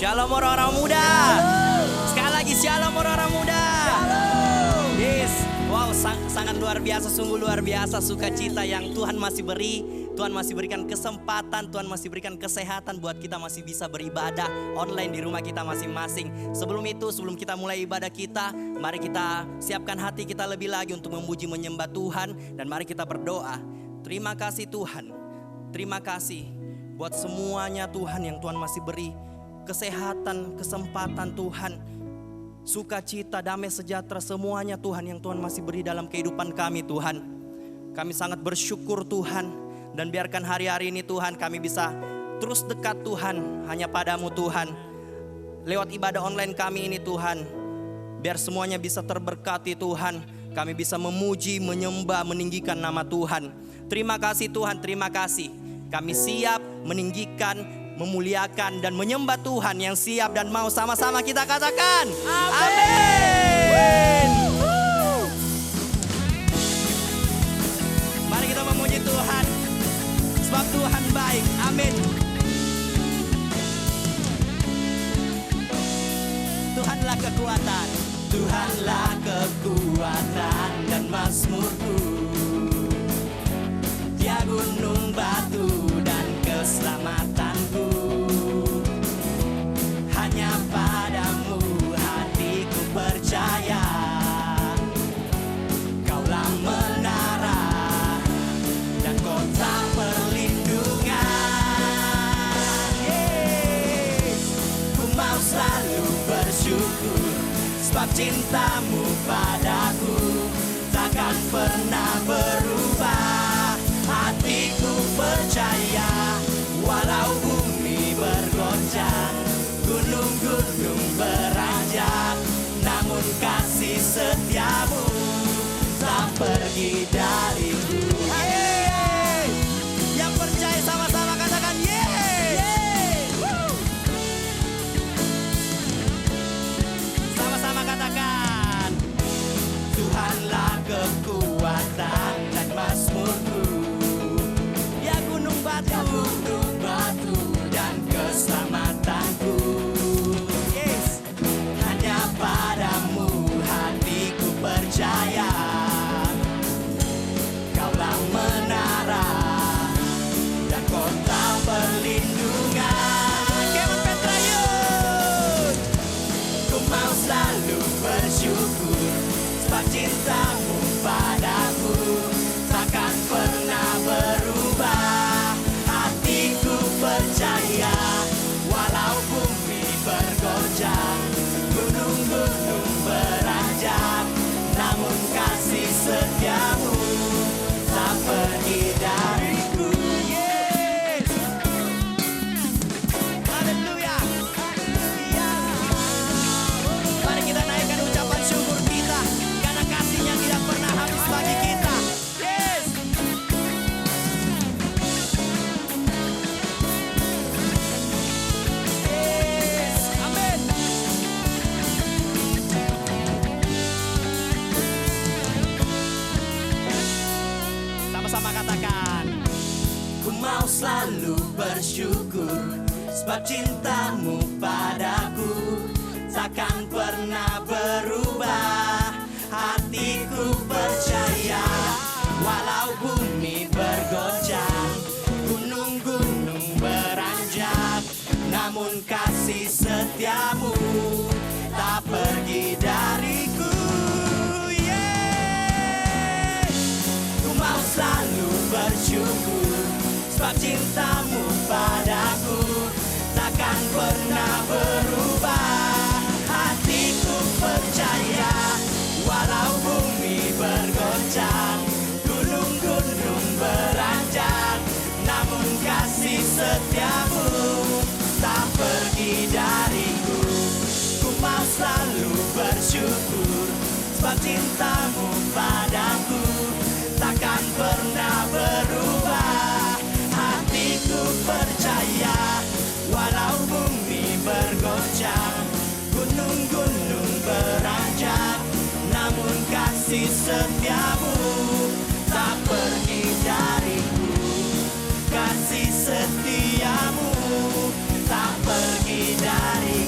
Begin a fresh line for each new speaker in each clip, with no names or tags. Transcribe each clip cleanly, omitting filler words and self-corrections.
Shalom orang-orang muda. Sekali lagi shalom orang-orang muda. Yes. Wow, sangat luar biasa, sungguh luar biasa sukacita yang Tuhan masih beri. Tuhan masih berikan kesempatan, Tuhan masih berikan kesehatan buat kita masih bisa beribadah online di rumah kita masing-masing. Sebelum itu, sebelum kita mulai ibadah kita, mari kita siapkan hati kita lebih lagi untuk memuji menyembah Tuhan. Dan mari kita berdoa. Terima kasih Tuhan, terima kasih buat semuanya Tuhan yang Tuhan masih beri. Kesehatan, kesempatan Tuhan, sukacita, damai sejahtera, semuanya Tuhan yang Tuhan masih beri dalam kehidupan kami Tuhan. Kami sangat bersyukur Tuhan. Dan biarkan hari-hari ini Tuhan kami bisa terus dekat Tuhan hanya padamu Tuhan. Lewat ibadah online kami ini Tuhan, biar semuanya bisa terberkati Tuhan. Kami bisa memuji, menyembah, meninggikan nama Tuhan. Terima kasih Tuhan, terima kasih. Kami siap meninggikan, memuliakan dan menyembah Tuhan yang siap dan mau. Sama-sama kita katakan amin. Mari kita memuji Tuhan, sebab Tuhan baik. Amin. Tuhanlah kekuatan, Tuhanlah kekuatan dan mazmurku. Dia gunung batu dan keselamatanku. Hanya padamu hatiku percaya. Kaulah menara dan kota perlindungan. Ku mau selalu bersyukur, sebab cintamu padaku takkan pernah berubah. Hatiku percaya, walau bumi bergoncang, gunung-gunung beranjak, namun kasih setiamu tak pergi dariku. Yeay! Yang percaya sama-sama katakan yeay! Sama-sama katakan, Tuhanlah kekuatan dan mazmurku. Dia gunung batu dan keselamatanku. Yes. Hanya padamu hatiku percaya. Kaulah menara dan kota perlindungan. Kemon Petrayun. Ku mau selalu bersyukur, sebab cintamu padaku takkan pernah berubah. Hatiku percaya, walau bumi bergoncang, gunung-gunung beranjak, namun kasih setiamu tak pergi dariku. Yes. Haleluya. Mari kita naikkan ucapan syukur kita, karena kasihnya tidak pernah habis bagi kita. Yes. Yes. Amin. Sama-sama katakan, ku mau selalu bersyukur, sebab cintamu padaku takkan pernah berubah. Hatiku percaya, walau bumi bergoncang, gunung-gunung beranjak, namun kasih setiamu tak pergi dariku. Yeah. Ku mau selalu bersyukur, sebab cintamu padaku takkan pernah berubah. Hatiku percaya, walau bumi bergoncang, gunung-gunung beranjak, namun kasih setiamu tak pergi dariku. Ku mau selalu bersyukur, sebab cintamu padaku takkan pernah berubah. Hatiku percaya, walau bumi bergoncang, gunung-gunung beranjak, namun kasih setiamu tak pergi dariku. Kasih setiamu tak pergi dari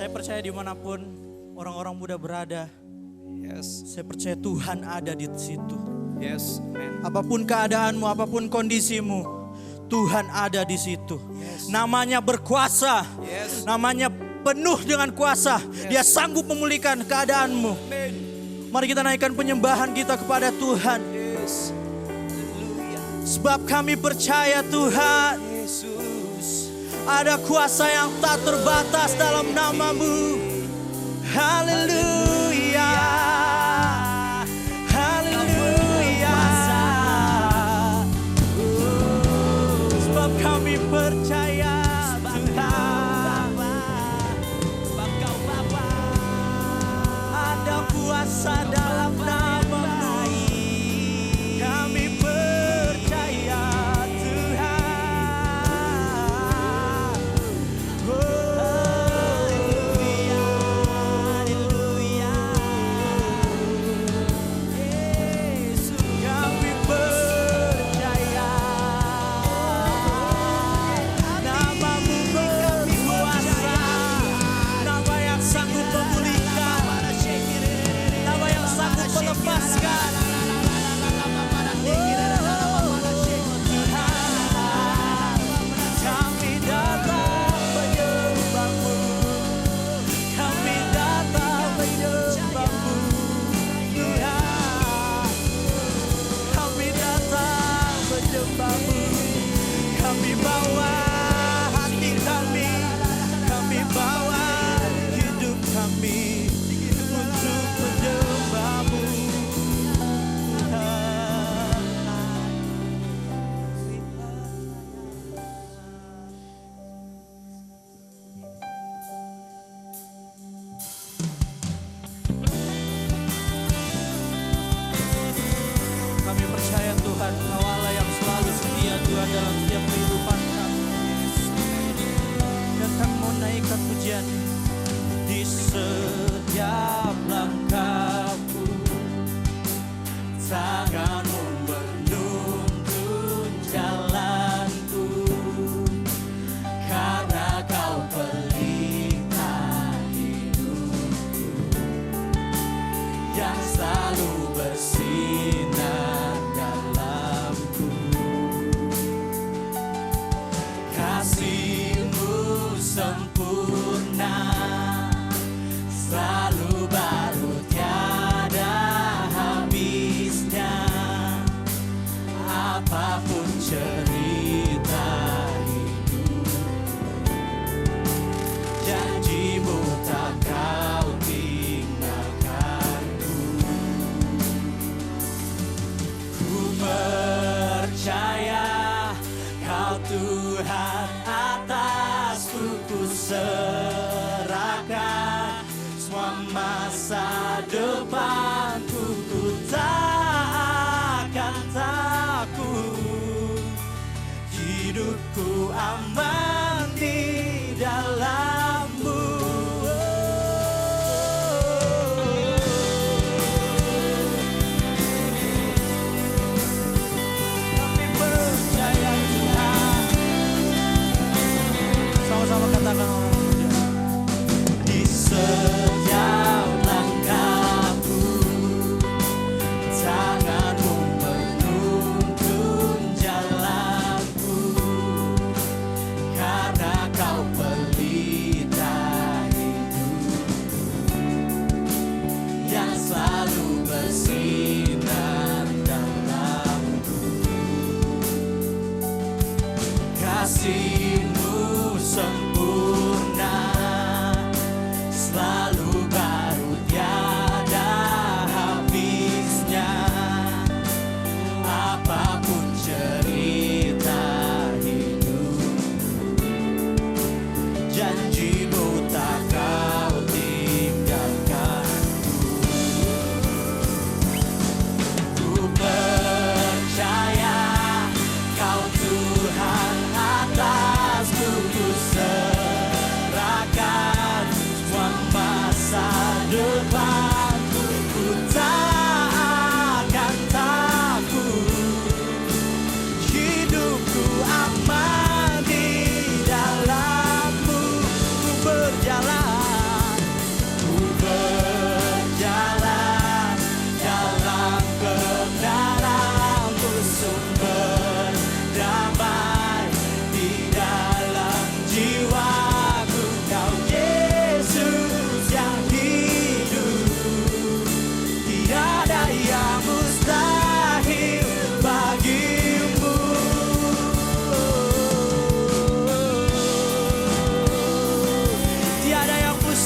Saya percaya dimanapun orang-orang muda berada,
Yes.
saya percaya Tuhan ada di situ.
Yes. Amen.
Apapun keadaanmu, apapun kondisimu, Tuhan ada di situ. Namanya berkuasa,
Yes.
namanya penuh dengan kuasa. Dia sanggup memulihkan keadaanmu.
Amen.
Mari kita naikkan penyembahan kita kepada Tuhan.
Yes. Haleluya.
Sebab kami percaya Tuhan,
Yesus.
ada kuasa yang tak terbatas dalam namamu. Haleluya. Haleluya. Sebab kami percaya Tuhan,
Sebab Kau Bapa.
ada kuasa dalam namamu. Kami percaya Tuhan.
Haleluya. Haleluya. Yesus.
Kami percaya namamu berkuasa, nama yang sanggup memulihkan, nama yang sanggup melepaskan. Kami datang menyembahmu, kami datang menyembahmu, Tuhan. Kami datang menyembahmu, kami bawa hati kami bawa hidup kami untuk menyembahmu. Kami percaya Tuhan, Kau Allah yang selalu setia Tuhan dalam setiap kehidupan kami. Dan kami mau naikkan pujian di setiap langkahku. Tanganmu menuntun jalanku, karena Kau pelita hidupku yang selalu bersinar dalamku. Kasih-Mu sempurna, selalu baru tiada habisnya. Apapun cerita hidup, janji-Mu tak Kau tinggalkanku. Ku percaya Kau Tuhan, atasku ku serahkan semua masa depanku. Ku tak akan takut, hidupku aman di dalam-Mu. Kami percaya Tuhan. Sama-sama katakan orang muda.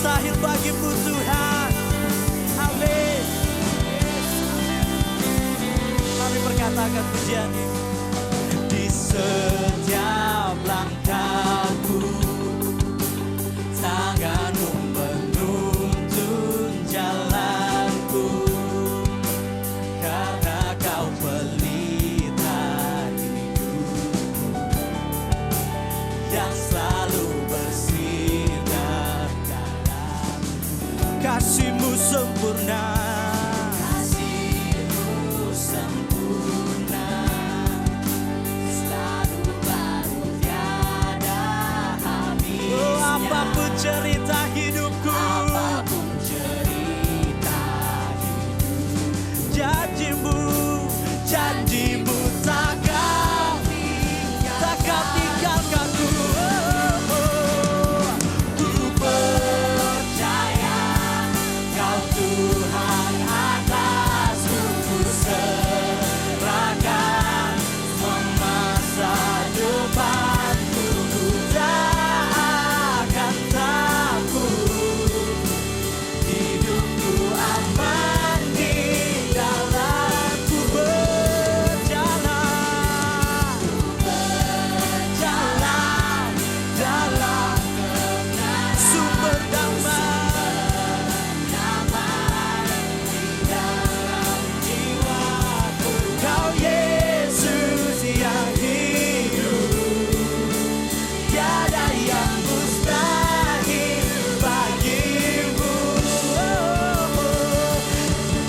mustahil bagimu Tuhan. Amin. Kami perkatakan pujian ini. Di setiap langkahku, tanganmu menuntun jalanku, karena kau pelita hidupku yang selalu bersinar dalamku. Kasih-Mu sempurna, Kasih-Mu sempurna, selalu baru tiada habisnya. Oh, apapun cerita hidupku, apapun cerita hidupku, janji-Mu, janji-Mu takkan tinggalkanku. Ku percaya Kau Tuhan atasku, ku serahkan semasa depanku. Ku tak akan takut, hidupku aman di dalam. Ku berjalan dalam sumber damai di dalam jiwaku. Kau Yesus yang hidup, tiada yang mustahil bagimu.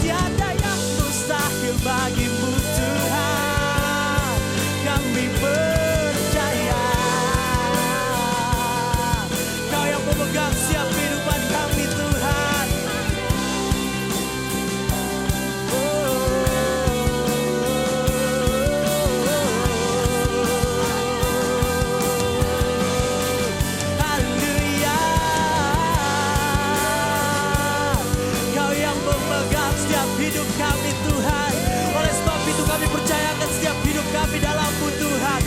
Tiada yang mustahil bagimu Tuhan. Kami percaya Kau yang memegang setiap kehidupan kami Tuhan. Haleluya. Kau yang memegang setiap hidup kami Tuhan. Oleh sebab itu kami percayakan setiap hidup kami dalam-Mu Tuhan.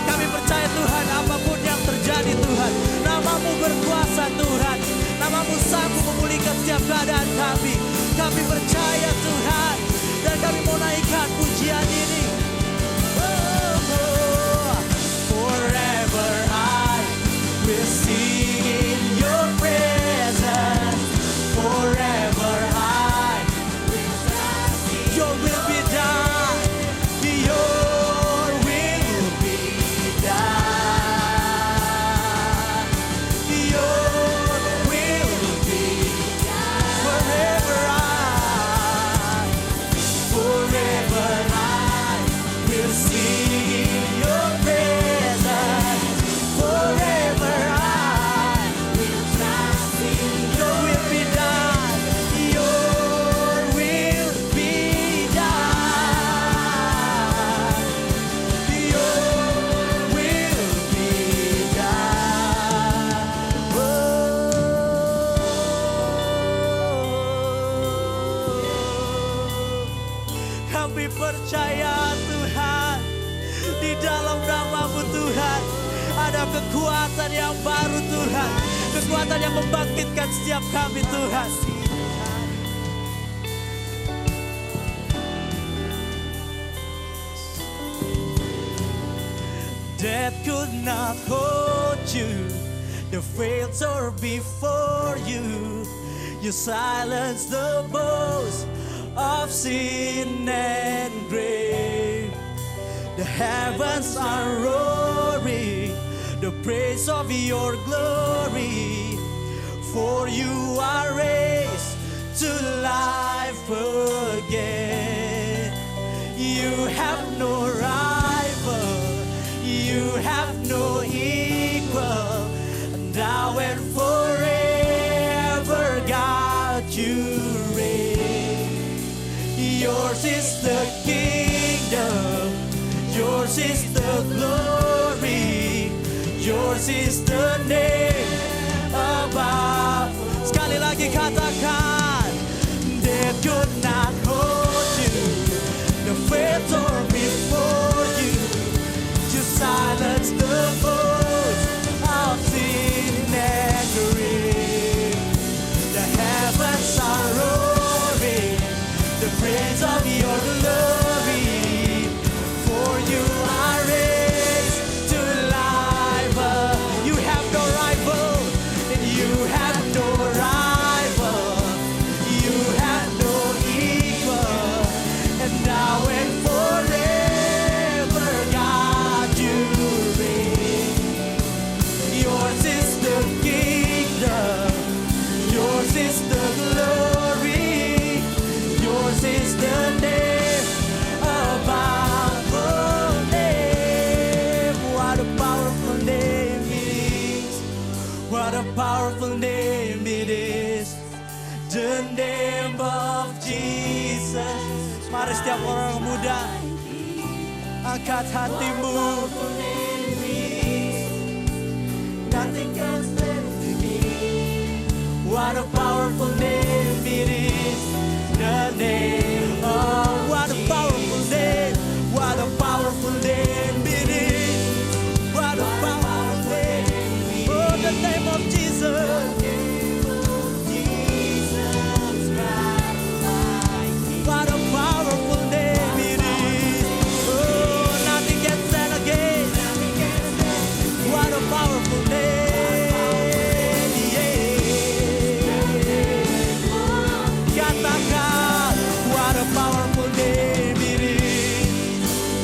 Kami percaya Tuhan, apapun yang terjadi Tuhan, nama-Mu berkuasa Tuhan. Nama-Mu sanggup memulihkan setiap keadaan kami. Kami percaya Tuhan, dan kami mau naikkan pujian ini. Forever I will sing in your presence. Forever I will trust in your will be done. Your will be done. Your will be done. Forever I will sing in your presence. Forever I will trust in your will be done. Your will be done. Your will be done. Kami percaya Tuhan, di dalam nama-Mu Tuhan ada kekuatan yang baru Tuhan. Kekuatan yang membangkitkan setiap kami Tuhan. Death could not hold you, the veils are before you. You silence the boast of sin and grave. The heavens are roaring the praise of your glory. For you are raised to life again. You have no rival, you have no equal. Now and forever, God, you reign. Yours is the kingdom, yours is the glory, yours is the name above. Sekali lagi katakan, death could not hold you, the fates are before you. You silence the voice of sin and grief. powerful name it is. The name of Jesus. Mari setiap orang muda angkat hatimu. Nothing can stand against. What a powerful name it is. The name of what a powerful name. What a powerful name it is. What a powerful name. Oh, the name of Jesus. What a powerful name it is. Oh, nothing can stand against. What a powerful name. Yeah. Katakan, what a powerful name it is.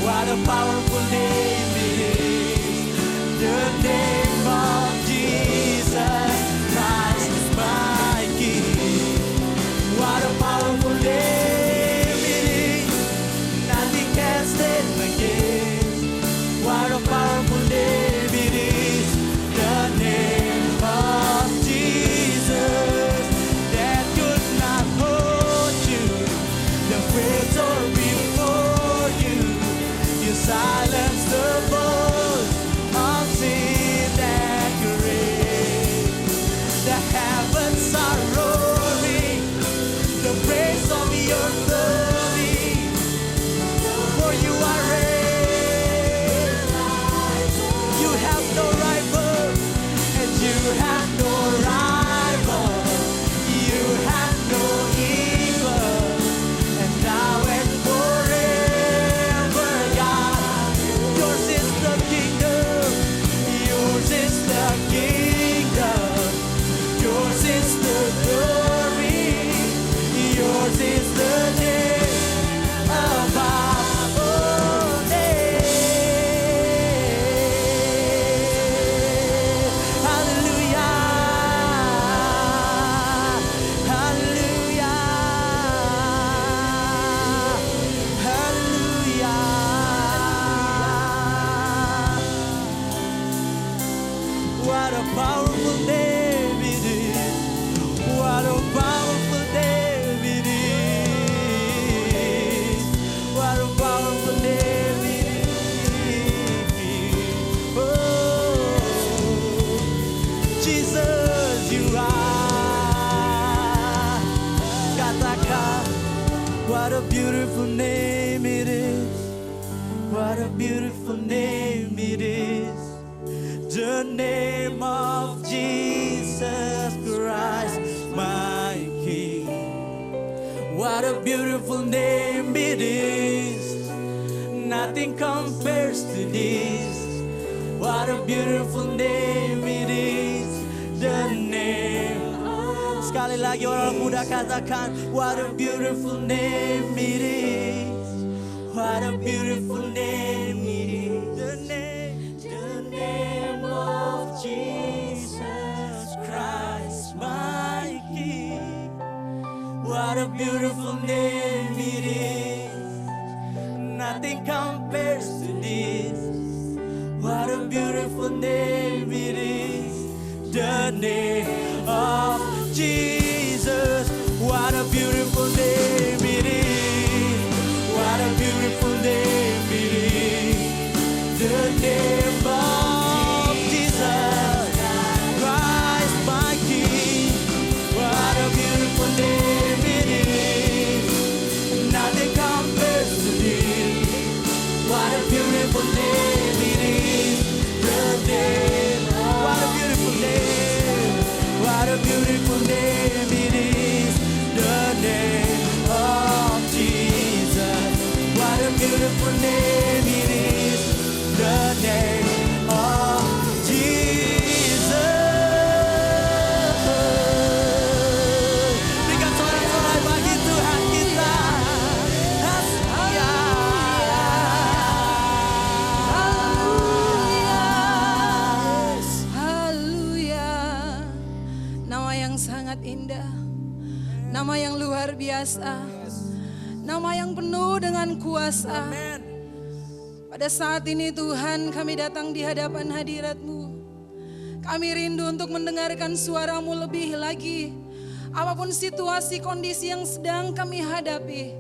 What a powerful name it is. The name of Jesus Christ is my King. What a powerful name it is. Nothing can stand against. What a powerful name it is. The name of Jesus that could not hold you. The victor before you. You silence the voice of sin and grace. The heavens are roaring the praise of your glory. For you are reign. You have no rival, and you have no rival. You have no equal, and now and forever, God. Yours is the kingdom. Yours is the kingdom. Yours is the glory. Yours is the name above all names. Hallelujah. Hallelujah. Hallelujah. What a powerful name it is. What a powerful name it is. What a powerful name it is. Oh, Jesus, you are. Katakan, what a beautiful name it is. What a beautiful name it is. The name of Jesus Christ, my King. What a beautiful name it is. Nothing compares to this. What a beautiful name it is. The name. Sekali lagi orang muda katakan, what a beautiful name it is. What a beautiful name it is. The name of Jesus Christ, my King. What a beautiful name it is. Nothing compares to this. What a beautiful name it is. The name of Jesus. What a beautiful name it is. What a beautiful name it is. The name of Jesus Christ, my King. What a beautiful name it is. Nothing compares to this. What a beautiful name it is. The name. What a beautiful name. What a beautiful name it is. The name of Jesus. What a beautiful name it is. The name of Jesus. Berikan sorak-sorai bagi Tuhan kita.
Haleluya. Nama yang sangat indah. Nama yang luar biasa. Nama yang penuh dengan kuasa. Pada saat ini Tuhan, kami datang di hadapan hadirat-Mu Kami rindu untuk mendengarkan suara-Mu lebih lagi. Apapun situasi kondisi yang sedang kami hadapi,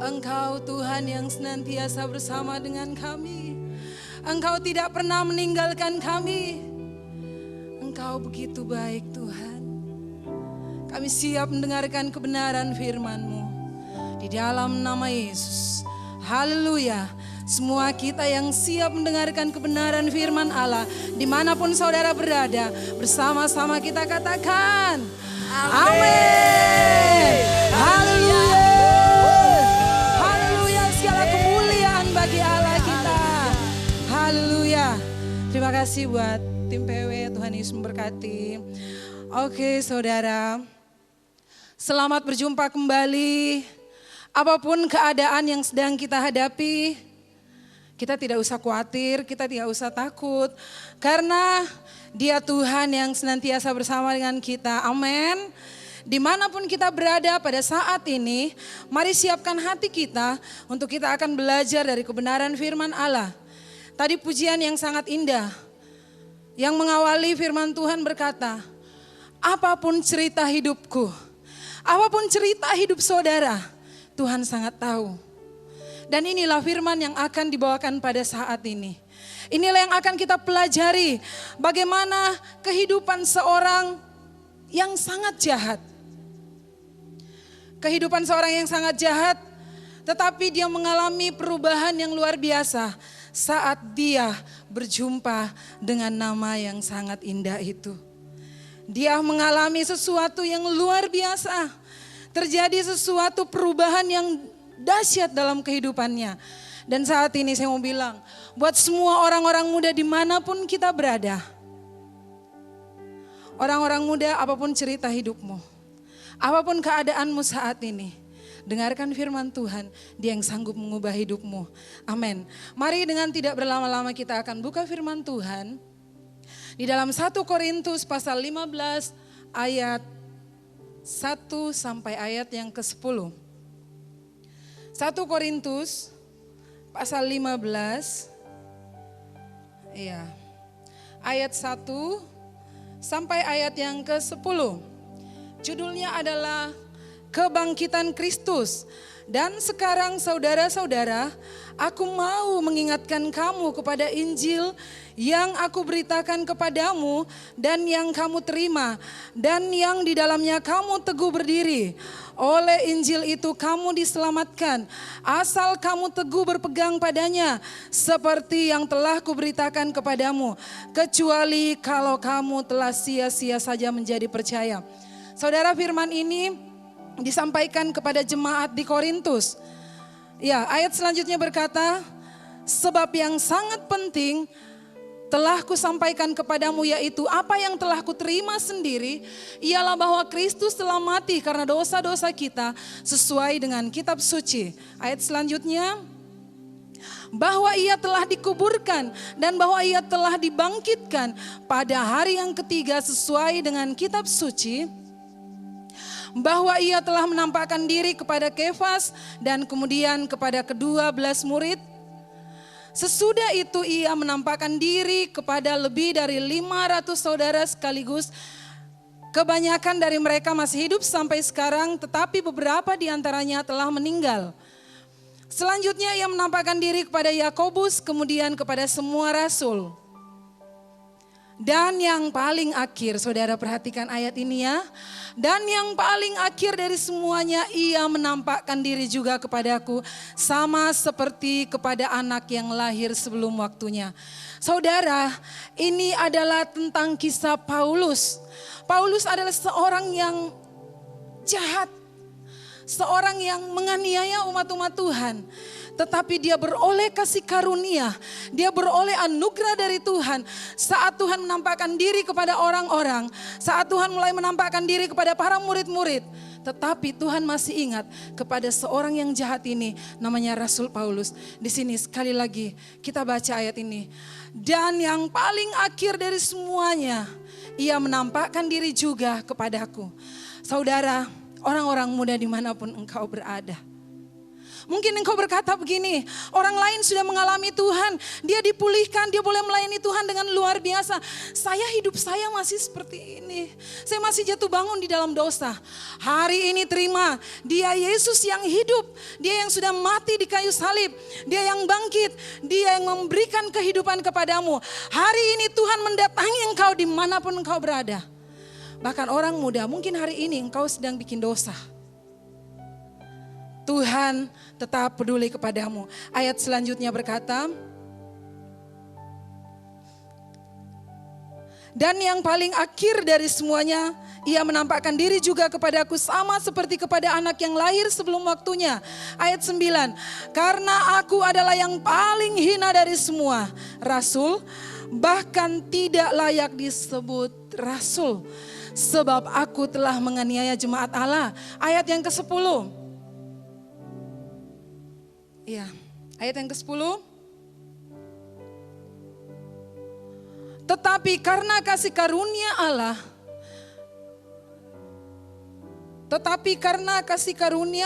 Engkau Tuhan yang senantiasa bersama dengan kami. Engkau tidak pernah meninggalkan kami. Engkau begitu baik Tuhan. Kami siap mendengarkan kebenaran firman-Mu. Di dalam nama Yesus. Haleluya. Semua kita yang siap mendengarkan kebenaran firman Allah, dimanapun saudara berada, bersama-sama kita katakan, amin. Haleluya. Haleluya, segala kemuliaan bagi Allah kita. Haleluya. Terima kasih buat tim PW, Tuhan Yesus memberkati. Oke saudara, selamat berjumpa kembali. Apapun keadaan yang sedang kita hadapi, kita tidak usah khawatir, kita tidak usah takut. Karena Dia Tuhan yang senantiasa bersama dengan kita. Amin. Dimanapun kita berada pada saat ini, mari siapkan hati kita untuk kita akan belajar dari kebenaran firman Allah. Tadi pujian yang sangat indah, yang mengawali firman Tuhan berkata, apapun cerita hidupku, apapun cerita hidup saudara, Tuhan sangat tahu. Dan inilah firman yang akan dibawakan pada saat ini. Inilah yang akan kita pelajari. Bagaimana kehidupan seorang yang sangat jahat. Kehidupan seorang yang sangat jahat, tetapi dia mengalami perubahan yang luar biasa saat dia berjumpa dengan nama yang sangat indah itu. Dia mengalami sesuatu yang luar biasa. Terjadi sesuatu perubahan yang dahsyat dalam kehidupannya. Dan saat ini saya mau bilang, buat semua orang-orang muda dimanapun kita berada. Orang-orang muda, apapun cerita hidupmu, apapun keadaanmu saat ini, dengarkan firman Tuhan, Dia yang sanggup mengubah hidupmu. Amin. Mari dengan tidak berlama-lama kita akan buka firman Tuhan. Di dalam 1 Korintus pasal 15 ayat 1 sampai ayat yang ke-10. 1 Korintus pasal 15. Iya. Ayat 1 sampai ayat yang ke-10. Judulnya adalah Kebangkitan Kristus. Dan sekarang saudara-saudara, aku mau mengingatkan kamu kepada Injil yang aku beritakan kepadamu dan yang kamu terima dan yang di dalamnya kamu teguh berdiri. Oleh Injil itu kamu diselamatkan, asal kamu teguh berpegang padanya seperti yang telah kuberitakan kepadamu, kecuali kalau kamu telah sia-sia saja menjadi percaya. Saudara, firman ini disampaikan kepada jemaat di Korintus. Ya, ayat selanjutnya berkata, sebab yang sangat penting telah kusampaikan kepadamu, yaitu apa yang telah kuterima sendiri, ialah bahwa Kristus telah mati karena dosa-dosa kita sesuai dengan kitab suci. Ayat selanjutnya, bahwa ia telah dikuburkan dan bahwa ia telah dibangkitkan pada hari yang ketiga sesuai dengan kitab suci, bahwa ia telah menampakkan diri kepada Kefas dan kemudian kepada ke-12 murid. Sesudah itu ia menampakkan diri kepada lebih dari 500 saudara sekaligus. Kebanyakan dari mereka masih hidup sampai sekarang, tetapi beberapa di antaranya telah meninggal. Selanjutnya ia menampakkan diri kepada Yakobus, kemudian kepada semua rasul. Dan yang paling akhir, saudara perhatikan ayat ini ya. Dan yang paling akhir dari semuanya, ia menampakkan diri juga kepadaku, sama seperti kepada anak yang lahir sebelum waktunya. Saudara, ini adalah tentang kisah Paulus. Paulus adalah seorang yang jahat, seorang yang menganiaya umat-umat Tuhan. Tetapi dia beroleh kasih karunia, dia beroleh anugerah dari Tuhan. Saat Tuhan menampakkan diri kepada orang-orang, saat Tuhan mulai menampakkan diri kepada para murid-murid. Tetapi Tuhan masih ingat kepada seorang yang jahat ini, namanya Rasul Paulus. Di sini sekali lagi kita baca ayat ini. Dan yang paling akhir dari semuanya, ia menampakkan diri juga kepadaku. Saudara, orang-orang muda dimanapun engkau berada, Mungkin engkau berkata begini, orang lain sudah mengalami Tuhan, dia dipulihkan, dia boleh melayani Tuhan dengan luar biasa. Hidup saya masih seperti ini. Saya masih jatuh bangun di dalam dosa. Hari ini terima, Dia Yesus yang hidup, Dia yang sudah mati di kayu salib, Dia yang bangkit, Dia yang memberikan kehidupan kepadamu. Hari ini Tuhan mendatangi engkau dimanapun engkau berada. Bahkan orang muda, mungkin hari ini engkau sedang bikin dosa. Tuhan tetap peduli kepadamu. Ayat selanjutnya berkata, dan yang paling akhir dari semuanya, Ia menampakkan diri juga kepadaku sama seperti kepada anak yang lahir sebelum waktunya. Ayat 9, karena aku adalah yang paling hina dari semua rasul, bahkan tidak layak disebut rasul, sebab aku telah menganiaya jemaat Allah. Ayat yang ke-10. Iya, ayat yang ke-10. Tetapi karena kasih karunia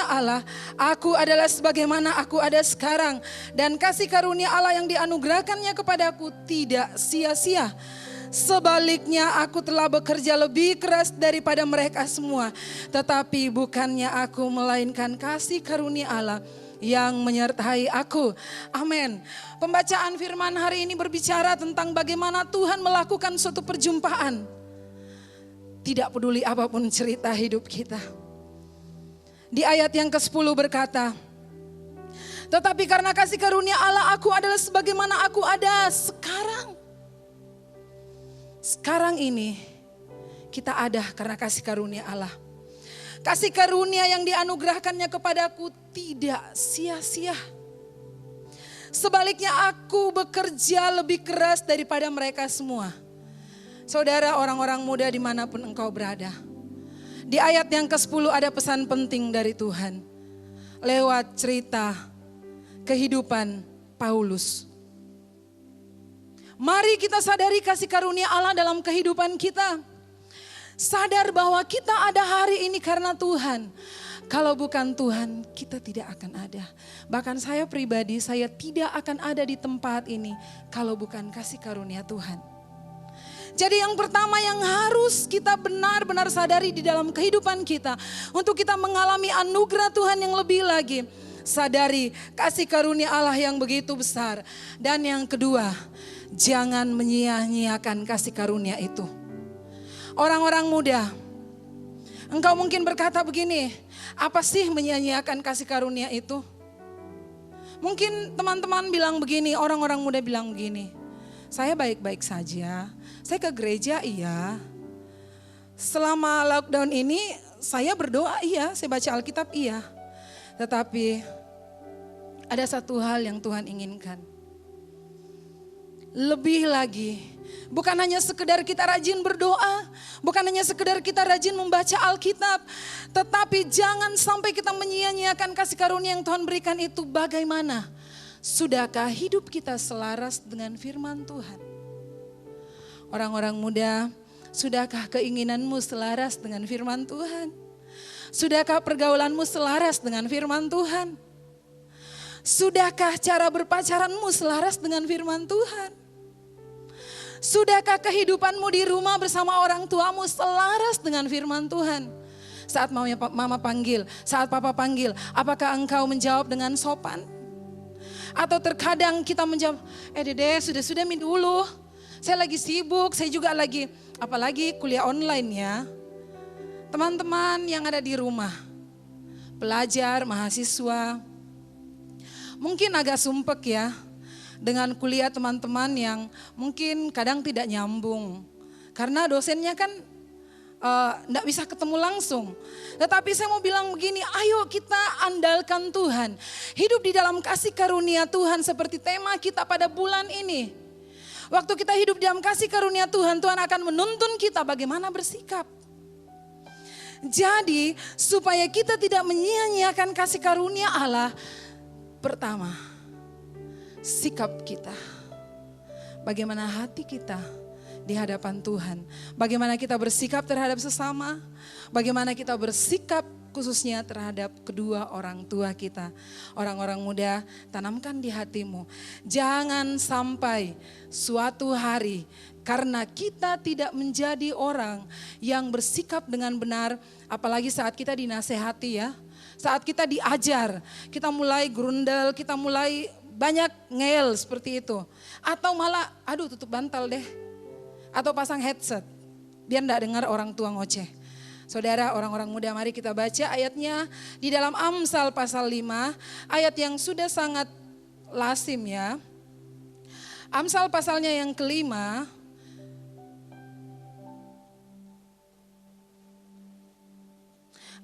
Allah, aku adalah sebagaimana aku ada sekarang. Dan kasih karunia Allah yang dianugerahkannya kepadaku tidak sia-sia. Sebaliknya aku telah bekerja lebih keras daripada mereka semua. Tetapi bukannya aku, melainkan kasih karunia Allah yang menyertai aku. Amin. Pembacaan firman hari ini berbicara tentang bagaimana Tuhan melakukan suatu perjumpaan. Tidak peduli apapun cerita hidup kita. Di ayat yang ke-10 berkata, tetapi karena kasih karunia Allah, aku adalah sebagaimana aku ada sekarang. Sekarang ini kita ada karena kasih karunia Allah. Kasih karunia yang dianugerahkannya kepadaku tidak sia-sia. Sebaliknya aku bekerja lebih keras daripada mereka semua. Saudara, orang-orang muda dimanapun engkau berada. Di ayat yang ke-10 ada pesan penting dari Tuhan. Lewat cerita kehidupan Paulus. Mari kita sadari kasih karunia Allah dalam kehidupan kita. Sadar bahwa kita ada hari ini karena Tuhan. Kalau bukan Tuhan, kita tidak akan ada. Bahkan saya pribadi, saya tidak akan ada di tempat ini kalau bukan kasih karunia Tuhan. Jadi yang pertama yang harus kita benar-benar sadari di dalam kehidupan kita, untuk kita mengalami anugerah Tuhan yang lebih lagi, sadari kasih karunia Allah yang begitu besar. Dan yang kedua, jangan menyia-nyiakan kasih karunia itu. Orang-orang muda, engkau mungkin berkata begini, apa sih menyia-nyiakan kasih karunia itu? Mungkin teman-teman bilang begini, orang-orang muda bilang begini, saya baik-baik saja, saya ke gereja iya. Selama lockdown ini saya berdoa iya, saya baca Alkitab iya. Tetapi ada satu hal yang Tuhan inginkan. Lebih lagi, bukan hanya sekedar kita rajin berdoa, bukan hanya sekedar kita rajin membaca Alkitab, tetapi jangan sampai kita menyia-nyiakan kasih karunia yang Tuhan berikan itu. Bagaimana? Sudahkah hidup kita selaras dengan firman Tuhan? Orang-orang muda, sudahkah keinginanmu selaras dengan firman Tuhan? Sudahkah pergaulanmu selaras dengan firman Tuhan? Sudahkah cara berpacaranmu selaras dengan firman Tuhan? Sudahkah kehidupanmu di rumah bersama orang tuamu selaras dengan firman Tuhan? Saat mama panggil, saat papa panggil, apakah engkau menjawab dengan sopan? Atau terkadang kita menjawab, dede sudah dulu, saya lagi sibuk, saya juga lagi, apalagi kuliah online ya. Teman-teman yang ada di rumah, pelajar, mahasiswa, mungkin agak sumpek ya. Dengan kuliah teman-teman yang mungkin kadang tidak nyambung. Karena dosennya kan enggak bisa ketemu langsung. Tetapi saya mau bilang begini, ayo kita andalkan Tuhan. Hidup di dalam kasih karunia Tuhan seperti tema kita pada bulan ini. Waktu kita hidup dalam kasih karunia Tuhan, Tuhan akan menuntun kita bagaimana bersikap. Jadi supaya kita tidak menyia-nyiakan kasih karunia Allah, pertama, sikap kita, bagaimana hati kita di hadapan Tuhan, bagaimana kita bersikap terhadap sesama, bagaimana kita bersikap khususnya terhadap kedua orang tua kita. Orang-orang muda, tanamkan di hatimu, jangan sampai suatu hari karena kita tidak menjadi orang yang bersikap dengan benar, apalagi saat kita dinasehati ya, saat kita diajar, kita mulai grundel, kita mulai banyak ngeyel seperti itu. Atau malah, aduh tutup bantal deh, atau pasang headset, biar enggak dengar orang tua ngoceh. Saudara, orang-orang muda, mari kita baca ayatnya di dalam Amsal pasal 5, ayat yang sudah sangat lazim ya. Amsal pasalnya yang kelima,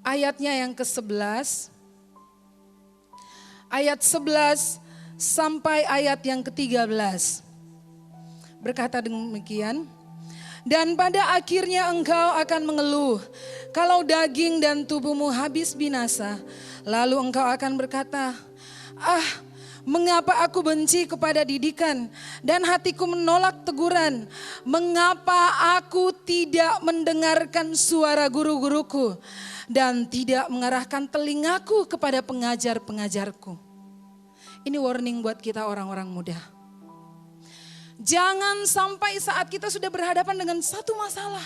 ayatnya yang ke-11, ayat 11 sampai ayat yang ke-13. Berkata demikian, dan pada akhirnya engkau akan mengeluh kalau daging dan tubuhmu habis binasa. Lalu engkau akan berkata, mengapa aku benci kepada didikan dan hatiku menolak teguran? Mengapa aku tidak mendengarkan suara guru-guruku dan tidak mengarahkan telingaku kepada pengajar-pengajarku? Ini warning buat kita orang-orang muda. Jangan sampai saat kita sudah berhadapan dengan satu masalah,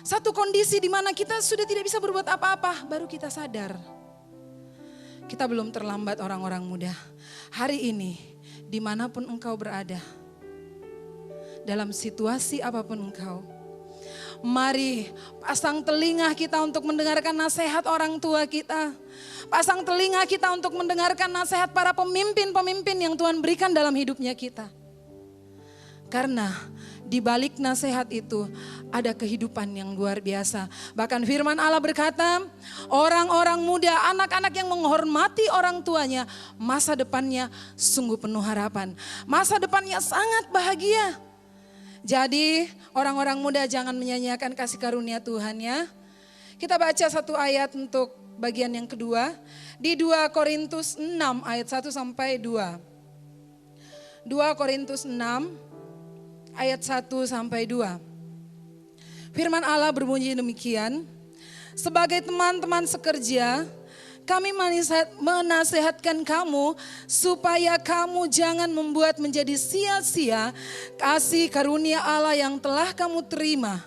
satu kondisi di mana kita sudah tidak bisa berbuat apa-apa, baru kita sadar. Kita belum terlambat orang-orang muda. Hari ini, dimanapun engkau berada, dalam situasi apapun engkau, mari pasang telinga kita untuk mendengarkan nasihat orang tua kita. Pasang telinga kita untuk mendengarkan nasihat para pemimpin-pemimpin yang Tuhan berikan dalam hidupnya kita. Karena di balik nasihat itu ada kehidupan yang luar biasa. Bahkan firman Allah berkata, orang-orang muda, anak-anak yang menghormati orang tuanya, masa depannya sungguh penuh harapan. Masa depannya sangat bahagia. Jadi orang-orang muda jangan menyanyiakan kasih karunia Tuhan ya. Kita baca satu ayat untuk bagian yang kedua. Di 2 Korintus 6 ayat 1 sampai 2. 2 Korintus 6 ayat 1 sampai 2. Firman Allah berbunyi demikian. Sebagai teman-teman sekerja, kami menasihatkan kamu supaya kamu jangan membuat menjadi sia-sia kasih karunia Allah yang telah kamu terima.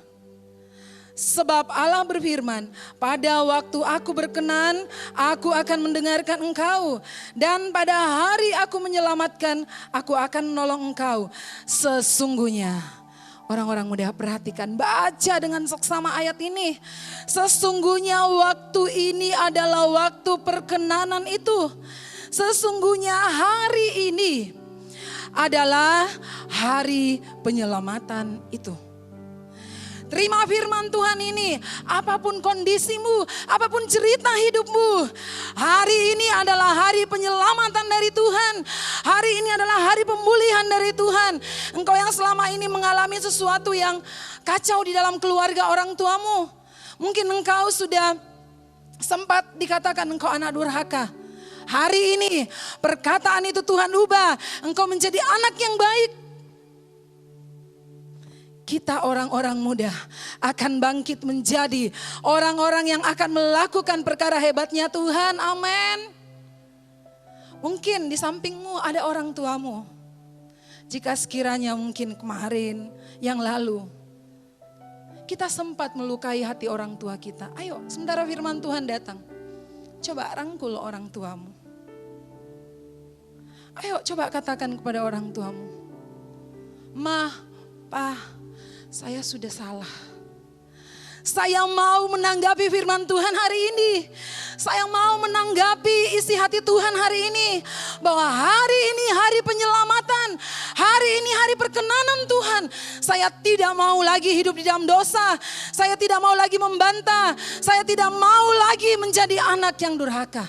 Sebab Allah berfirman, pada waktu aku berkenan, aku akan mendengarkan engkau. Dan pada hari aku menyelamatkan, aku akan menolong engkau. Sesungguhnya, orang-orang muda perhatikan, baca dengan seksama ayat ini. Sesungguhnya waktu ini adalah waktu perkenanan itu. Sesungguhnya hari ini adalah hari penyelamatan itu. Terima firman Tuhan ini, apapun kondisimu, apapun cerita hidupmu, hari ini adalah hari penyelamatan dari Tuhan. Hari ini adalah hari pemulihan dari Tuhan. Engkau yang selama ini mengalami sesuatu yang kacau di dalam keluarga orang tuamu. Mungkin engkau sudah sempat dikatakan engkau anak durhaka. Hari ini perkataan itu Tuhan ubah, engkau menjadi anak yang baik. Kita orang-orang muda akan bangkit menjadi orang-orang yang akan melakukan perkara hebatnya Tuhan. Amin. Mungkin di sampingmu ada orang tuamu. Jika sekiranya mungkin kemarin, yang lalu, kita sempat melukai hati orang tua kita. Ayo, sementara firman Tuhan datang, coba rangkul orang tuamu. Ayo coba katakan kepada orang tuamu, Ma, Pa, saya sudah salah. Saya mau menanggapi firman Tuhan hari ini. Saya mau menanggapi isi hati Tuhan hari ini. Bahwa hari ini hari penyelamatan. Hari ini hari perkenanan Tuhan. Saya tidak mau lagi hidup di dalam dosa. Saya tidak mau lagi membantah. Saya tidak mau lagi menjadi anak yang durhaka.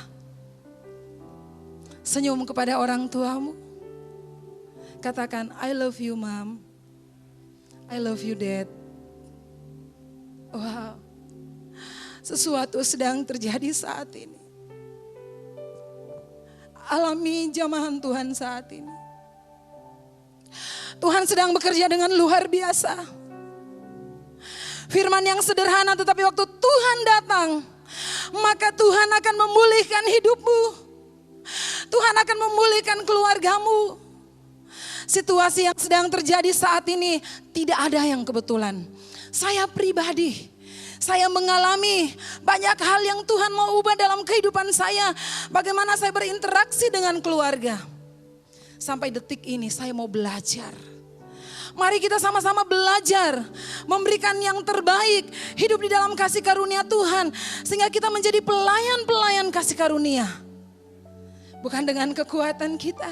Senyum kepada orang tuamu. Katakan, I love you mom. I love you dad. Wow. Sesuatu sedang terjadi saat ini. Alami jamahan Tuhan saat ini. Tuhan sedang bekerja dengan luar biasa. Firman yang sederhana tetapi waktu Tuhan datang maka Tuhan akan memulihkan hidupmu. Tuhan akan memulihkan keluargamu. Situasi yang sedang terjadi saat ini tidak ada yang kebetulan. Saya pribadi, saya mengalami banyak hal yang Tuhan mau ubah dalam kehidupan saya. Bagaimana saya berinteraksi dengan keluarga. Sampai detik ini saya mau belajar. Mari kita sama-sama belajar, memberikan yang terbaik, hidup di dalam kasih karunia Tuhan. Sehingga kita menjadi pelayan-pelayan kasih karunia. Bukan dengan kekuatan kita,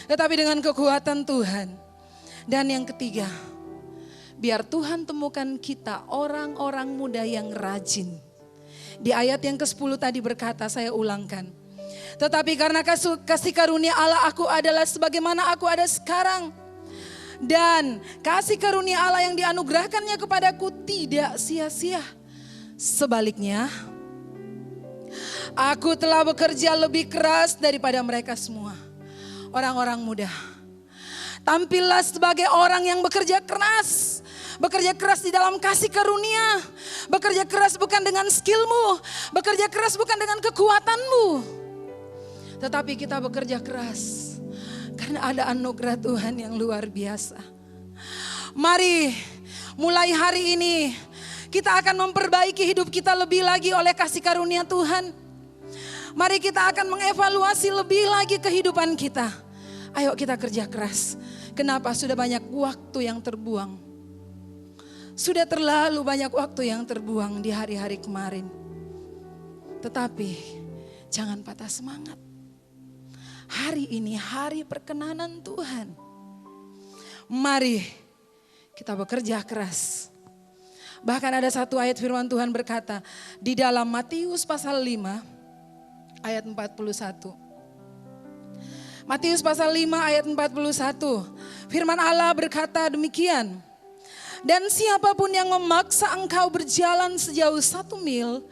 tetapi dengan kekuatan Tuhan. Dan yang ketiga, biar Tuhan temukan kita orang-orang muda yang rajin. Di ayat yang ke-10 tadi berkata, saya ulangkan. Tetapi karena kasih karunia Allah aku adalah sebagaimana aku ada sekarang. Dan kasih karunia Allah yang dianugerahkannya kepadaku tidak sia-sia. Sebaliknya, aku telah bekerja lebih keras daripada mereka semua. Orang-orang muda, tampillah sebagai orang yang bekerja keras. Bekerja keras di dalam kasih karunia. Bekerja keras bukan dengan skillmu. Bekerja keras bukan dengan kekuatanmu. Tetapi kita bekerja keras karena ada anugerah Tuhan yang luar biasa. Mari mulai hari ini kita akan memperbaiki hidup kita lebih lagi oleh kasih karunia Tuhan. Mari kita akan mengevaluasi lebih lagi kehidupan kita. Ayo kita kerja keras. Kenapa? Sudah banyak waktu yang terbuang. Sudah terlalu banyak waktu yang terbuang di hari-hari kemarin. Tetapi jangan patah semangat. Hari ini hari perkenanan Tuhan. Mari kita bekerja keras. Bahkan ada satu ayat firman Tuhan berkata di dalam Matius pasal 5 ayat 41. Matius pasal 5 ayat 41. Firman Allah berkata demikian. Dan siapapun yang memaksa engkau berjalan sejauh 1 mil,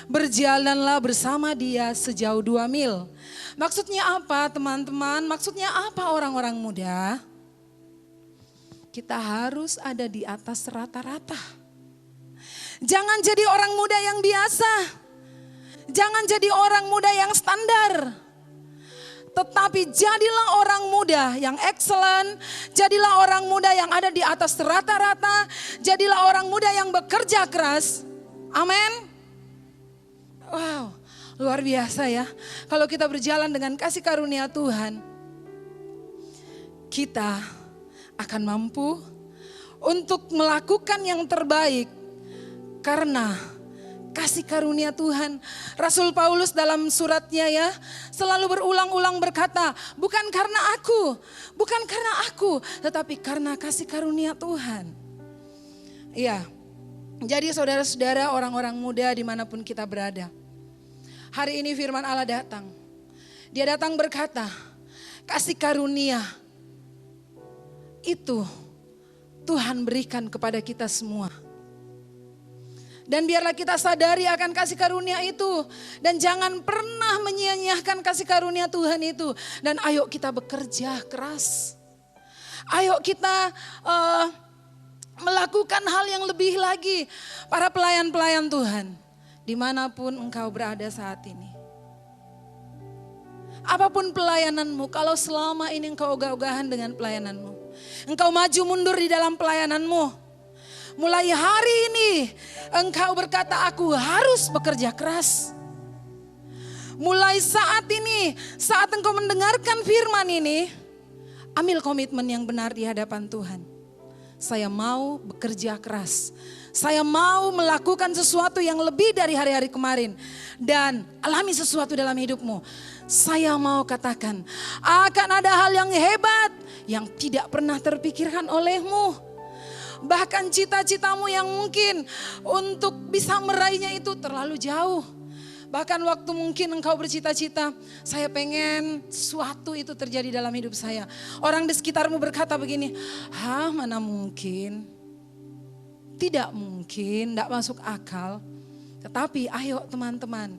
berjalanlah bersama dia sejauh 2 mil. Maksudnya apa teman-teman? Maksudnya apa orang-orang muda? Kita harus ada di atas rata-rata. Jangan jadi orang muda yang biasa. Jangan jadi orang muda yang standar. Tetapi jadilah orang muda yang excellent. Jadilah orang muda yang ada di atas rata-rata. Jadilah orang muda yang bekerja keras. Amin. Wow. Luar biasa ya, kalau kita berjalan dengan kasih karunia Tuhan, kita akan mampu untuk melakukan yang terbaik karena kasih karunia Tuhan. Rasul Paulus dalam suratnya ya, selalu berulang-ulang berkata, bukan karena aku, tetapi karena kasih karunia Tuhan. Iya, jadi saudara-saudara orang-orang muda dimanapun kita berada. Hari ini firman Allah datang. Dia datang berkata, kasih karunia itu Tuhan berikan kepada kita semua. Dan biarlah kita sadari akan kasih karunia itu. Dan jangan pernah menyia-nyiakan kasih karunia Tuhan itu. Dan ayo kita bekerja keras. Ayo kita melakukan hal yang lebih lagi. Para pelayan-pelayan Tuhan. Dimanapun engkau berada saat ini. Apapun pelayananmu, kalau selama ini engkau ogah-ogahan dengan pelayananmu. Engkau maju mundur di dalam pelayananmu. Mulai hari ini engkau berkata aku harus bekerja keras. Mulai saat ini, saat engkau mendengarkan firman ini, ambil komitmen yang benar di hadapan Tuhan. Saya mau bekerja keras. Saya mau melakukan sesuatu yang lebih dari hari-hari kemarin. Dan alami sesuatu dalam hidupmu. Saya mau katakan, akan ada hal yang hebat yang tidak pernah terpikirkan olehmu. Bahkan cita-citamu yang mungkin untuk bisa meraihnya itu terlalu jauh. Bahkan waktu mungkin engkau bercita-cita, saya pengen sesuatu itu terjadi dalam hidup saya. Orang di sekitarmu berkata begini, mana mungkin. Tidak mungkin, tidak masuk akal. Tetapi ayo teman-teman,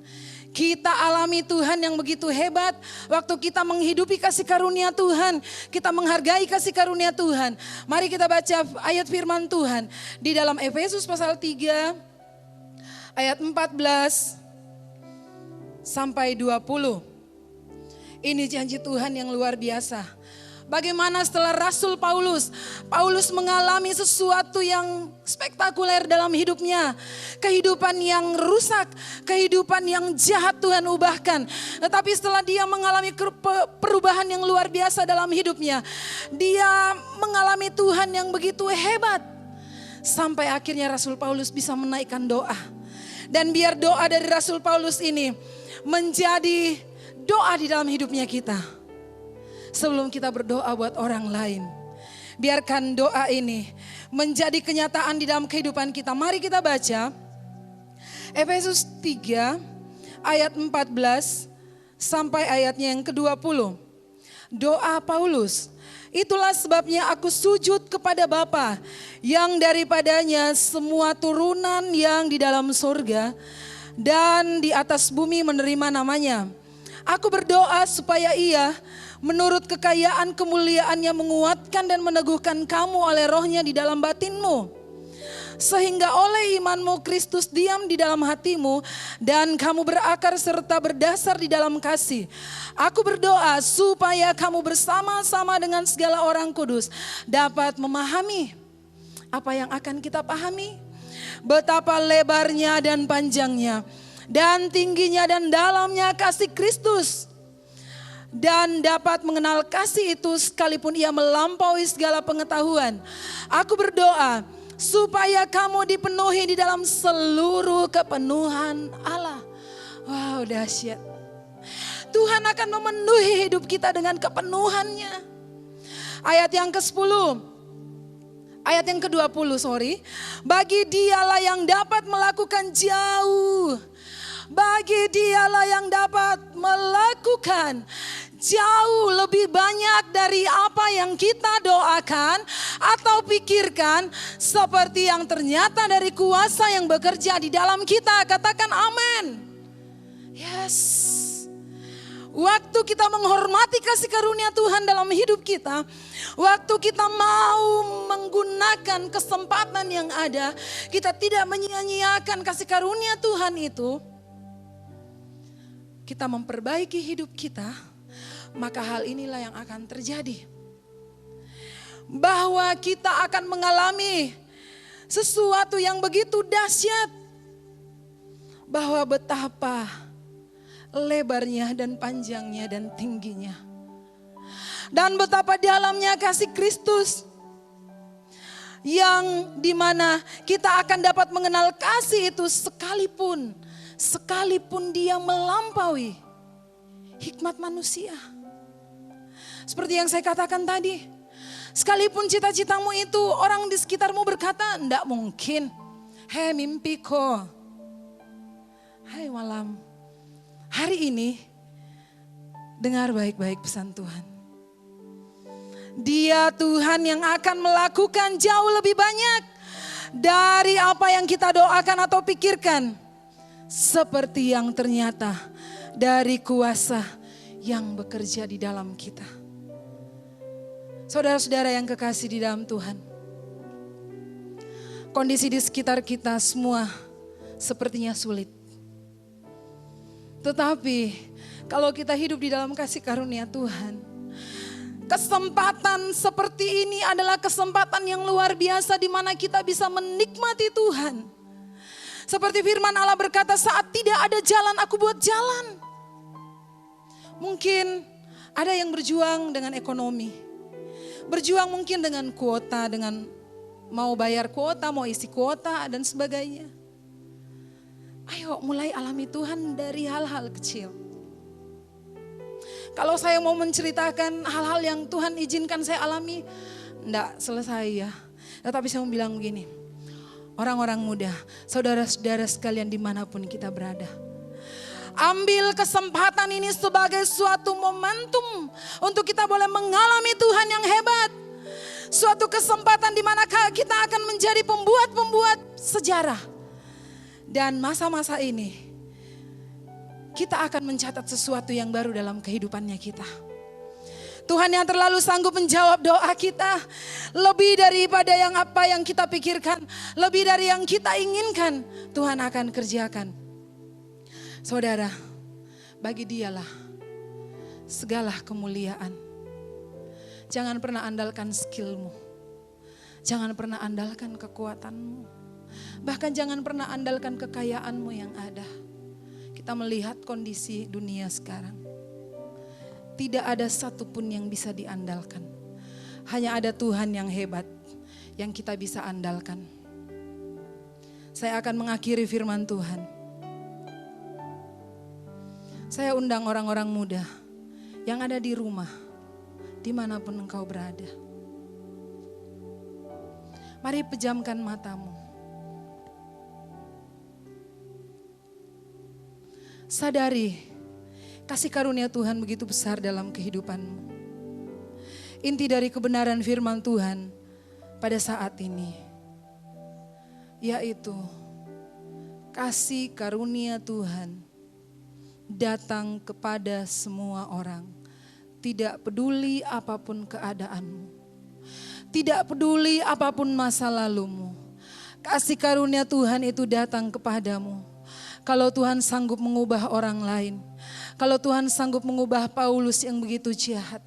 kita alami Tuhan yang begitu hebat. Waktu kita menghidupi kasih karunia Tuhan, kita menghargai kasih karunia Tuhan. Mari kita baca ayat firman Tuhan di dalam Efesus pasal 3 ayat 14 sampai 20. Ini janji Tuhan yang luar biasa. Bagaimana setelah Rasul Paulus mengalami sesuatu yang spektakuler dalam hidupnya. Kehidupan yang rusak, kehidupan yang jahat Tuhan ubahkan. Tetapi setelah dia mengalami perubahan yang luar biasa dalam hidupnya, dia mengalami Tuhan yang begitu hebat. Sampai akhirnya Rasul Paulus bisa menaikkan doa. Dan biar doa dari Rasul Paulus ini menjadi doa di dalam hidupnya kita. Sebelum kita berdoa buat orang lain, biarkan doa ini menjadi kenyataan di dalam kehidupan kita. Mari kita baca Efesus 3 ayat 14 sampai ayatnya yang ke-20. Doa Paulus. Itulah sebabnya aku sujud kepada Bapa yang daripadanya semua turunan yang di dalam surga dan di atas bumi menerima namanya. Aku berdoa supaya Ia menurut kekayaan kemuliaannya menguatkan dan meneguhkan kamu oleh rohnya di dalam batinmu. Sehingga oleh imanmu Kristus diam di dalam hatimu dan kamu berakar serta berdasar di dalam kasih. Aku berdoa supaya kamu bersama-sama dengan segala orang kudus dapat memahami apa yang akan kita pahami. Betapa lebarnya dan panjangnya dan tingginya dan dalamnya kasih Kristus. Dan dapat mengenal kasih itu sekalipun ia melampaui segala pengetahuan. Aku berdoa supaya kamu dipenuhi di dalam seluruh kepenuhan Allah. Wow, dahsyat. Tuhan akan memenuhi hidup kita dengan kepenuhannya. Ayat yang ke-10. Ayat yang ke-20, Bagi dialah yang dapat melakukan jauh. Bagi dialah yang dapat melakukan jauh lebih banyak dari apa yang kita doakan atau pikirkan, seperti yang ternyata dari kuasa yang bekerja di dalam kita. Katakan amin. Yes. Waktu kita menghormati kasih karunia Tuhan dalam hidup kita, waktu kita mau menggunakan kesempatan yang ada, kita tidak menyia-nyiakan kasih karunia Tuhan itu, kita memperbaiki hidup kita, maka hal inilah yang akan terjadi. Bahwa kita akan mengalami sesuatu yang begitu dahsyat. Bahwa betapa lebarnya dan panjangnya dan tingginya. Dan betapa dalamnya kasih Kristus. Yang dimana kita akan dapat mengenal kasih itu sekalipun dia melampaui hikmat manusia. Seperti yang saya katakan tadi, sekalipun cita-citamu itu orang di sekitarmu berkata, enggak mungkin. Hei mimpiku. Hai malam, hari ini dengar baik-baik pesan Tuhan. Dia Tuhan yang akan melakukan jauh lebih banyak dari apa yang kita doakan atau pikirkan. Seperti yang ternyata dari kuasa yang bekerja di dalam kita. Saudara-saudara yang kekasih di dalam Tuhan. Kondisi di sekitar kita semua sepertinya sulit. Tetapi kalau kita hidup di dalam kasih karunia Tuhan, kesempatan seperti ini adalah kesempatan yang luar biasa di mana kita bisa menikmati Tuhan. Seperti firman Allah berkata, saat tidak ada jalan aku buat jalan. Mungkin ada yang berjuang dengan ekonomi. Berjuang mungkin dengan kuota, dengan mau bayar kuota, mau isi kuota dan sebagainya. Ayo mulai alami Tuhan dari hal-hal kecil. Kalau saya mau menceritakan hal-hal yang Tuhan izinkan saya alami, enggak selesai ya. Tetapi saya mau bilang begini, orang-orang muda, saudara-saudara sekalian dimanapun kita berada. Ambil kesempatan ini sebagai suatu momentum untuk kita boleh mengalami Tuhan yang hebat. Suatu kesempatan di mana kita akan menjadi pembuat-pembuat sejarah. Dan masa-masa ini kita akan mencatat sesuatu yang baru dalam kehidupannya kita. Tuhan yang terlalu sanggup menjawab doa kita. Lebih daripada yang apa yang kita pikirkan. Lebih dari yang kita inginkan. Tuhan akan kerjakan. Saudara, Bagi Dialah segala kemuliaan. Jangan pernah andalkan skillmu. Jangan pernah andalkan kekuatanmu. Bahkan jangan pernah andalkan kekayaanmu yang ada. Kita melihat kondisi dunia sekarang. Tidak ada satupun yang bisa diandalkan. Hanya ada Tuhan yang hebat yang kita bisa andalkan. Saya akan mengakhiri firman Tuhan. Saya undang orang-orang muda yang ada di rumah, dimanapun engkau berada. Mari pejamkan matamu. Sadari kasih karunia Tuhan begitu besar dalam kehidupanmu. Inti dari kebenaran firman Tuhan pada saat ini, yaitu kasih karunia Tuhan datang kepada semua orang. Tidak peduli apapun keadaanmu. Tidak peduli apapun masa lalumu. Kasih karunia Tuhan itu datang kepadamu. Kalau Tuhan sanggup mengubah orang lain. Kalau Tuhan sanggup mengubah Paulus yang begitu jahat.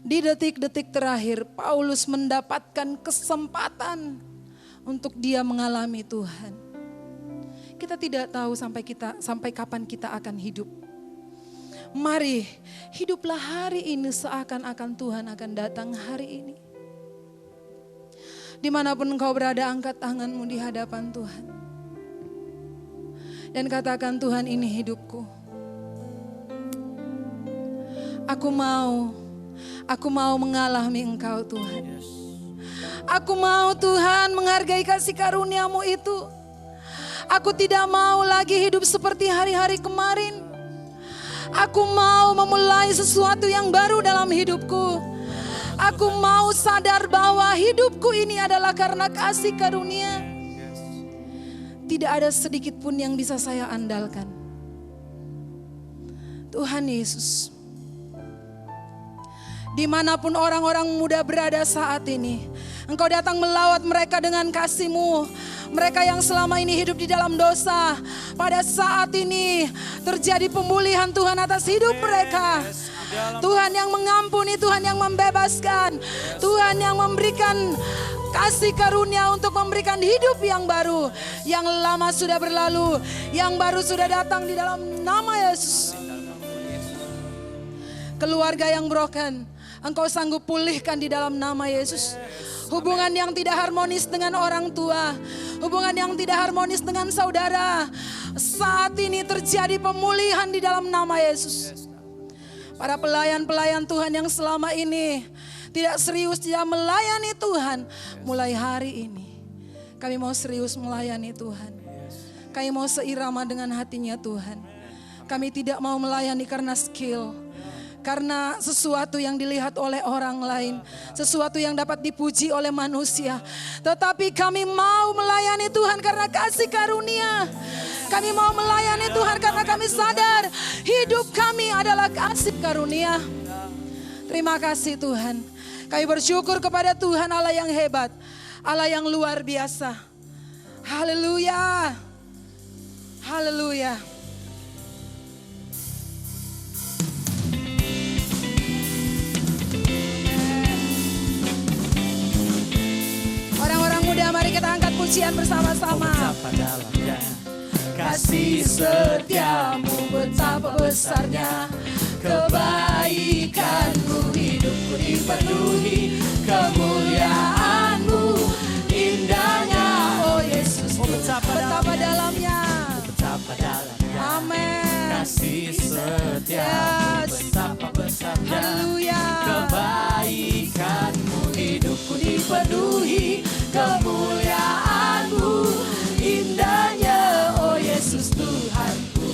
Di detik-detik terakhir Paulus mendapatkan kesempatan untuk dia mengalami Tuhan. Kita tidak tahu sampai kapan kita akan hidup. Mari hiduplah hari ini seakan-akan Tuhan akan datang hari ini. Dimanapun engkau berada, angkat tanganmu di hadapan Tuhan. Dan katakan, Tuhan, ini hidupku. Aku mau mengalami Engkau, Tuhan. Aku mau, Tuhan, menghargai kasih karunia-Mu itu. Aku tidak mau lagi hidup seperti hari-hari kemarin. Aku mau memulai sesuatu yang baru dalam hidupku. Aku mau sadar bahwa hidupku ini adalah karena kasih karunia. Tidak ada sedikit pun yang bisa saya andalkan. Tuhan Yesus, dimanapun orang-orang muda berada saat ini, Engkau datang melawat mereka dengan kasih-Mu. Mereka yang selama ini hidup di dalam dosa, pada saat ini terjadi pemulihan Tuhan atas hidup mereka. Tuhan yang mengampuni, Tuhan yang membebaskan, Tuhan yang memberikan kasih karunia untuk memberikan hidup yang baru. Yang lama sudah berlalu, yang baru sudah datang di dalam nama Yesus. Keluarga yang broken, Engkau sanggup pulihkan di dalam nama Yesus. Hubungan yang tidak harmonis dengan orang tua, hubungan yang tidak harmonis dengan saudara, saat ini terjadi pemulihan di dalam nama Yesus. Para pelayan-pelayan Tuhan yang selama ini tidak serius, tidak melayani Tuhan, mulai hari ini kami mau serius melayani Tuhan. Kami mau seirama dengan hatinya Tuhan. Kami tidak mau melayani karena skill, karena sesuatu yang dilihat oleh orang lain, sesuatu yang dapat dipuji oleh manusia. Tetapi kami mau melayani Tuhan karena kasih karunia. Kami mau melayani Tuhan karena kami sadar hidup kami adalah kasih karunia. Terima kasih Tuhan. Kami bersyukur kepada Tuhan Allah yang hebat, Allah yang luar biasa. Haleluya. Haleluya. Orang-orang muda, mari kita angkat pujian bersama-sama.
Betapa dalamnya
Kasih setiamu, betapa besarnya kebaikanmu, hidupku dipenuhi kemuliaanmu, indahnya oh Yesus, betapa dalamnya,
betapa dalamnya
amin.
kasih setiamu, betapa besarnya
Haleluya.
kebaikanmu, hidupku dipenuhi kemuliaanmu, indahnya oh Yesus Tuhanku.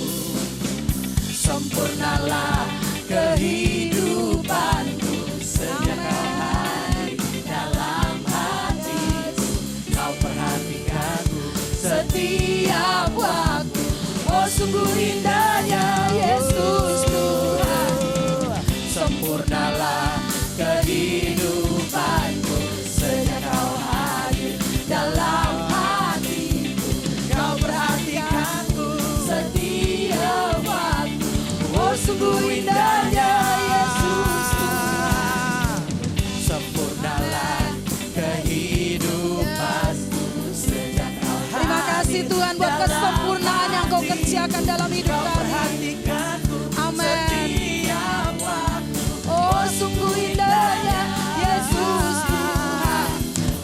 Sempurnalah kehidupanku sejak kau hadir dalam hatiku. Kau perhatikanku setiap waktu. Oh sungguh indahnya Yesus Tuhanku. Sempurnalah kehidupanku sejak kau hadir dalam hatiku. Kau perhatikanku setiap waktu.
nyatakan dalam hidup kami.
Perhatikanku
Amin.
setiap waktu.
Oh sungguh indahnya Yesus Tuhan.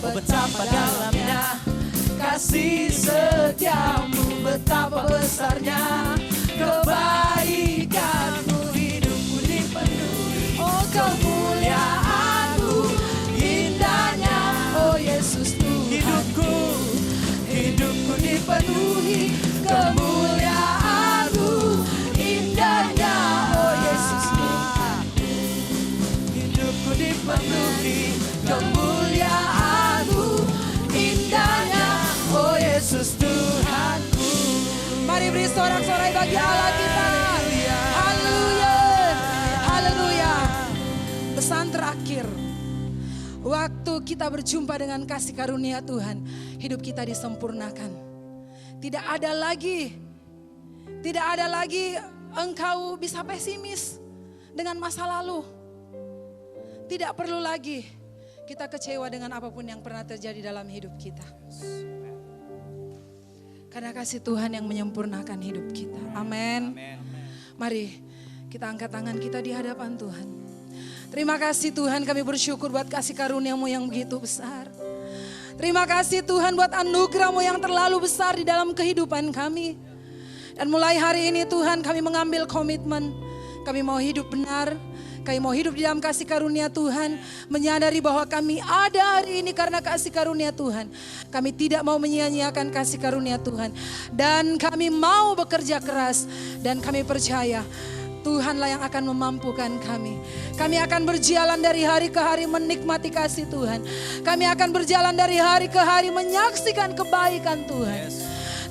Betapa dalamnya kasih setiamu, betapa besarnya kebaikanmu. Hidupku dipenuhi
Oh kemuliaanmu, indahnya oh Yesus Tuhan.
hidupku dipenuhi
Kemuliaanmu, indahnya oh Yesus Tuhan.
hidupku dipenuhi
Kemuliaanmu, indahnya oh Yesus Tuhanku. Mari beri sorak-sorai bagi Allah kita. Haleluya. Haleluya. Pesan terakhir. Waktu kita berjumpa dengan kasih karunia Tuhan, hidup kita disempurnakan. Tidak ada lagi engkau bisa pesimis dengan masa lalu. Tidak perlu lagi kita kecewa dengan apapun yang pernah terjadi dalam hidup kita. Karena kasih Tuhan yang menyempurnakan hidup kita. Amin. Mari kita angkat tangan kita di hadapan Tuhan. Terima kasih Tuhan, kami bersyukur buat kasih karunia-Mu yang begitu besar. Terima kasih Tuhan buat anugerah-Mu yang terlalu besar di dalam kehidupan kami. Dan mulai hari ini Tuhan kami mengambil komitmen. Kami mau hidup benar. Kami mau hidup di dalam kasih karunia Tuhan. Menyadari bahwa kami ada hari ini karena kasih karunia Tuhan. Kami tidak mau menyia-nyiakan kasih karunia Tuhan. Dan kami mau bekerja keras. Dan kami percaya Tuhanlah yang akan memampukan kami. Kami akan berjalan dari hari ke hari menikmati kasih Tuhan. Kami akan berjalan dari hari ke hari menyaksikan kebaikan Tuhan.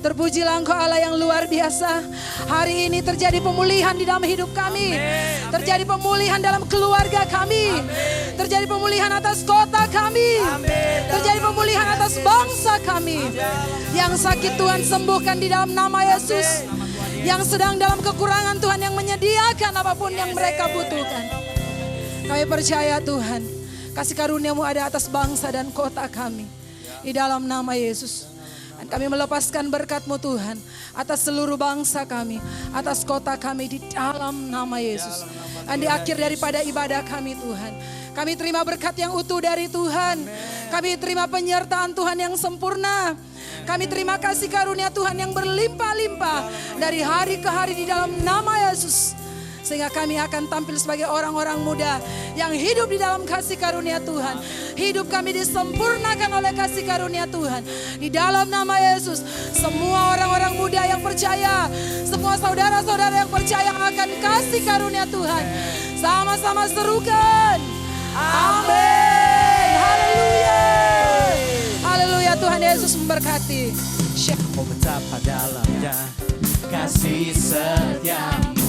Terpujilah Engkau Allah yang luar biasa. Hari ini terjadi pemulihan di dalam hidup kami. Terjadi pemulihan dalam keluarga kami. Terjadi pemulihan atas kota kami. Terjadi pemulihan atas bangsa kami. Yang sakit Tuhan sembuhkan di dalam nama Yesus. Yang sedang dalam kekurangan Tuhan yang menyediakan apapun yang mereka butuhkan. Kami percaya Tuhan, kasih karunia-Mu ada atas bangsa dan kota kami. Di dalam nama Yesus. Dan kami melepaskan berkat-Mu Tuhan atas seluruh bangsa kami, atas kota kami di dalam nama Yesus. Dan di akhir daripada ibadah kami Tuhan, kami terima berkat yang utuh dari Tuhan. Kami terima penyertaan Tuhan yang sempurna. Kami terima kasih karunia Tuhan yang berlimpah-limpah dari hari ke hari di dalam nama Yesus. Sehingga kami akan tampil sebagai orang-orang muda yang hidup di dalam kasih karunia Tuhan. Hidup kami disempurnakan oleh kasih karunia Tuhan. Di dalam nama Yesus, semua orang-orang muda yang percaya, semua saudara-saudara yang percaya akan kasih karunia Tuhan, sama-sama serukan. Amin. Haleluya. Haleluya, Tuhan Yesus memberkati.
Oh betapa dalamnya kasih setiamu,